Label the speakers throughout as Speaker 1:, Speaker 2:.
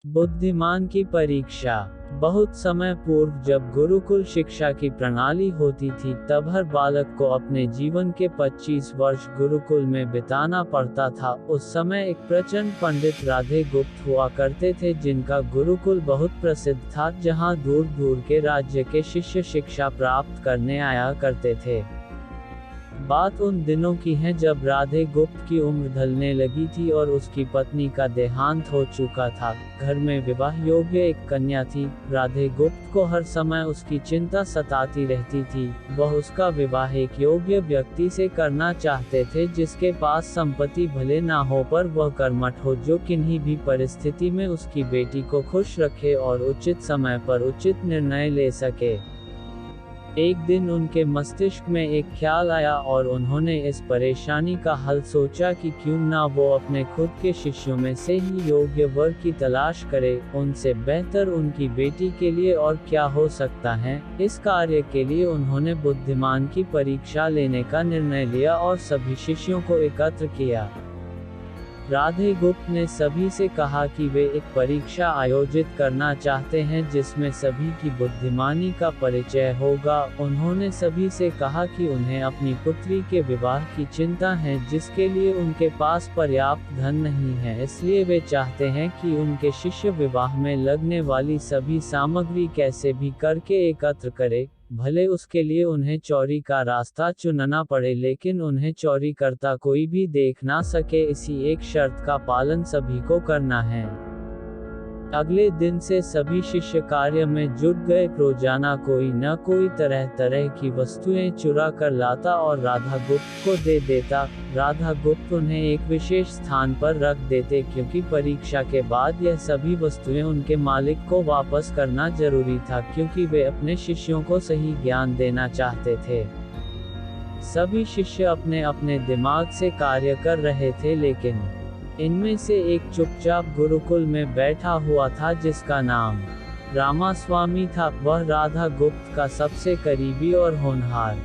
Speaker 1: बुद्धिमान की परीक्षा। बहुत समय पूर्व जब गुरुकुल शिक्षा की प्रणाली होती थी, तब हर बालक को अपने जीवन के 25 वर्ष गुरुकुल में बिताना पड़ता था। उस समय एक प्रचंड पंडित राधे गुप्त हुआ करते थे, जिनका गुरुकुल बहुत प्रसिद्ध था, जहां दूर दूर के राज्य के शिष्य शिक्षा प्राप्त करने आया करते थे। बात उन दिनों की है जब राधे गुप्त की उम्र ढलने लगी थी और उसकी पत्नी का देहांत हो चुका था। घर में विवाह योग्य एक कन्या थी। राधे गुप्त को हर समय उसकी चिंता सताती रहती थी। वह उसका विवाह एक योग्य व्यक्ति से करना चाहते थे, जिसके पास संपत्ति भले ना हो पर वह कर्मठ हो, जो किन्हीं भी परिस्थिति में उसकी बेटी को खुश रखे और उचित समय पर उचित निर्णय ले सके। एक दिन उनके मस्तिष्क में एक ख्याल आया और उन्होंने इस परेशानी का हल सोचा कि क्यों ना वो अपने खुद के शिष्यों में से ही योग्य वर की तलाश करे। उनसे बेहतर उनकी बेटी के लिए और क्या हो सकता है। इस कार्य के लिए उन्होंने बुद्धिमान की परीक्षा लेने का निर्णय लिया और सभी शिष्यों को एकत्र किया। राधे गुप्त ने सभी से कहा कि वे एक परीक्षा आयोजित करना चाहते हैं जिसमें सभी की बुद्धिमानी का परिचय होगा। उन्होंने सभी से कहा कि उन्हें अपनी पुत्री के विवाह की चिंता है, जिसके लिए उनके पास पर्याप्त धन नहीं है, इसलिए वे चाहते हैं कि उनके शिष्य विवाह में लगने वाली सभी सामग्री कैसे भी करके एकत्र करे। भले उसके लिए उन्हें चोरी का रास्ता चुनना पड़े, लेकिन उन्हें चोरी करता कोई भी देख ना सके। इसी एक शर्त का पालन सभी को करना है। अगले दिन से सभी शिष्य कार्य में जुट गए। रोजाना कोई न कोई तरह तरह की वस्तुएं चुरा कर लाता और राधा गुप्त को दे देता। राधा गुप्त उन्हें एक विशेष स्थान पर रख देते, क्योंकि परीक्षा के बाद यह सभी वस्तुएं उनके मालिक को वापस करना जरूरी था, क्योंकि वे अपने शिष्यों को सही ज्ञान देना चाहते थे। सभी शिष्य अपने अपने दिमाग से कार्य कर रहे थे, लेकिन इनमें से एक चुपचाप गुरुकुल में बैठा हुआ था, जिसका नाम रामास्वामी था। वह राधा गुप्त का सबसे करीबी और होनहार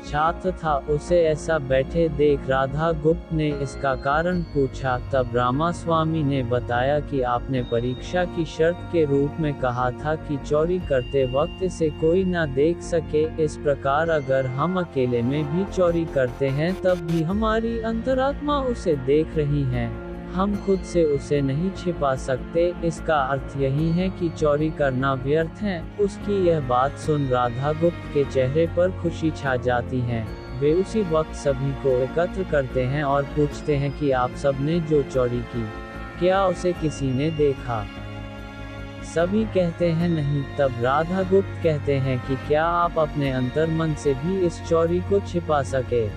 Speaker 1: छात्र था। उसे ऐसा बैठे देख राधा गुप्त ने इसका कारण पूछा। तब रामास्वामी ने बताया कि आपने परीक्षा की शर्त के रूप में कहा था कि चोरी करते वक्त इसे कोई ना देख सके। इस प्रकार अगर हम अकेले में भी चोरी करते हैं, तब भी हमारी अंतरात्मा उसे देख रही है। हम खुद से उसे नहीं छिपा सकते। इसका अर्थ यही है कि चोरी करना व्यर्थ है। उसकी यह बात सुन राधा गुप्त के चेहरे पर खुशी छा जाती है। वे उसी वक्त सभी को एकत्र करते हैं और पूछते हैं कि आप सबने जो चोरी की, क्या उसे किसी ने देखा? सभी कहते हैं नहीं। तब राधा गुप्त कहते हैं कि क्या आप अपने अंतर्मन से भी इस चोरी को छिपा सके?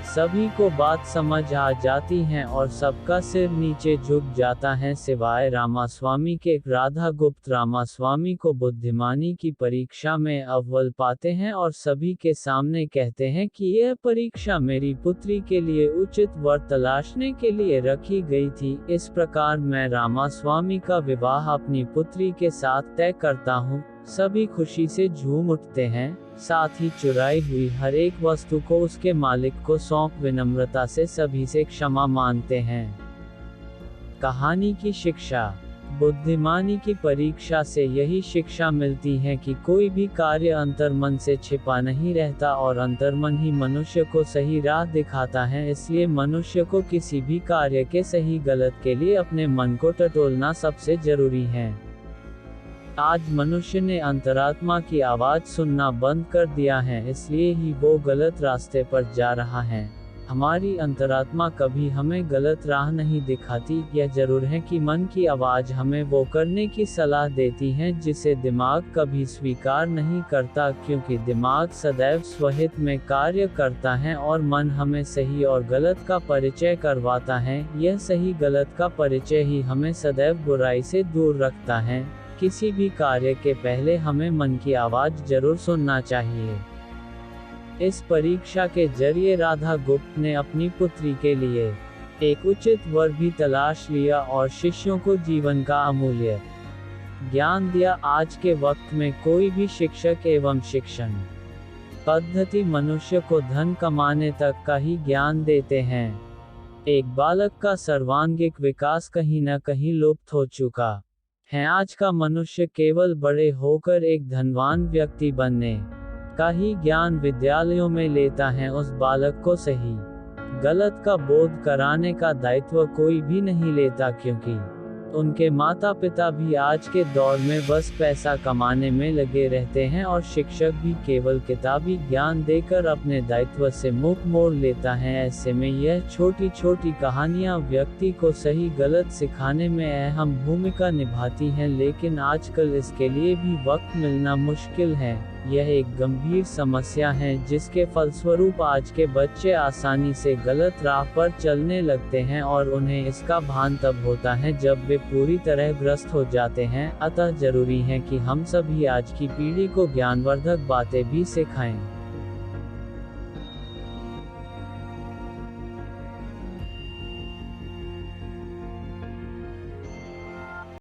Speaker 1: सभी को बात समझ आ जाती है और सबका सिर नीचे झुक जाता है, सिवाय रामास्वामी के। राधा गुप्त रामास्वामी को बुद्धिमानी की परीक्षा में अव्वल पाते हैं और सभी के सामने कहते हैं कि यह परीक्षा मेरी पुत्री के लिए उचित वर तलाशने के लिए रखी गई थी। इस प्रकार मैं रामास्वामी का विवाह अपनी पुत्री के साथ तय करता हूँ। सभी खुशी से झूम उठते हैं, साथ ही चुराई हुई हर एक वस्तु को उसके मालिक को सौंप विनम्रता से सभी से क्षमा मांगते हैं। कहानी की शिक्षा। बुद्धिमानी की परीक्षा से यही शिक्षा मिलती है कि कोई भी कार्य अंतर्मन से छिपा नहीं रहता और अंतर्मन ही मनुष्य को सही राह दिखाता है। इसलिए मनुष्य को किसी भी कार्य के सही गलत के लिए अपने मन को टटोलना सबसे जरूरी है। आज मनुष्य ने अंतरात्मा की आवाज सुनना बंद कर दिया है, इसलिए ही वो गलत रास्ते पर जा रहा है। हमारी अंतरात्मा कभी हमें गलत राह नहीं दिखाती। यह जरूर है कि मन की आवाज हमें वो करने की सलाह देती है जिसे दिमाग कभी स्वीकार नहीं करता, क्योंकि दिमाग सदैव स्वहित में कार्य करता है और मन हमें सही और गलत का परिचय करवाता है। यह सही गलत का परिचय ही हमें सदैव बुराई से दूर रखता है। किसी भी कार्य के पहले हमें मन की आवाज जरूर सुनना चाहिए। इस परीक्षा के जरिए राधा गुप्त ने अपनी पुत्री के लिए एक उचित वर भी तलाश लिया और शिष्यों को जीवन का अमूल्य ज्ञान दिया। आज के वक्त में कोई भी शिक्षक एवं शिक्षण पद्धति मनुष्य को धन कमाने तक का ही ज्ञान देते हैं। एक बालक का सर्वांगीण विकास कहीं न कहीं लुप्त हो चुका है। आज का मनुष्य केवल बड़े होकर एक धनवान व्यक्ति बनने का ही ज्ञान विद्यालयों में लेता है। उस बालक को सही गलत का बोध कराने का दायित्व कोई भी नहीं लेता, क्योंकि उनके माता पिता भी आज के दौर में बस पैसा कमाने में लगे रहते हैं और शिक्षक भी केवल किताबी ज्ञान देकर अपने दायित्व से मुख मोड़ लेता है। ऐसे में यह छोटी छोटी कहानियां व्यक्ति को सही गलत सिखाने में अहम भूमिका निभाती हैं, लेकिन आजकल इसके लिए भी वक्त मिलना मुश्किल है। यह एक गंभीर समस्या है जिसके फलस्वरूप आज के बच्चे आसानी से गलत राह पर चलने लगते हैं और उन्हें इसका भान तब होता है जब वे पूरी तरह ग्रस्त हो जाते हैं। अतः जरूरी है कि हम सभी आज की पीढ़ी को ज्ञानवर्धक बातें भी सिखाएं।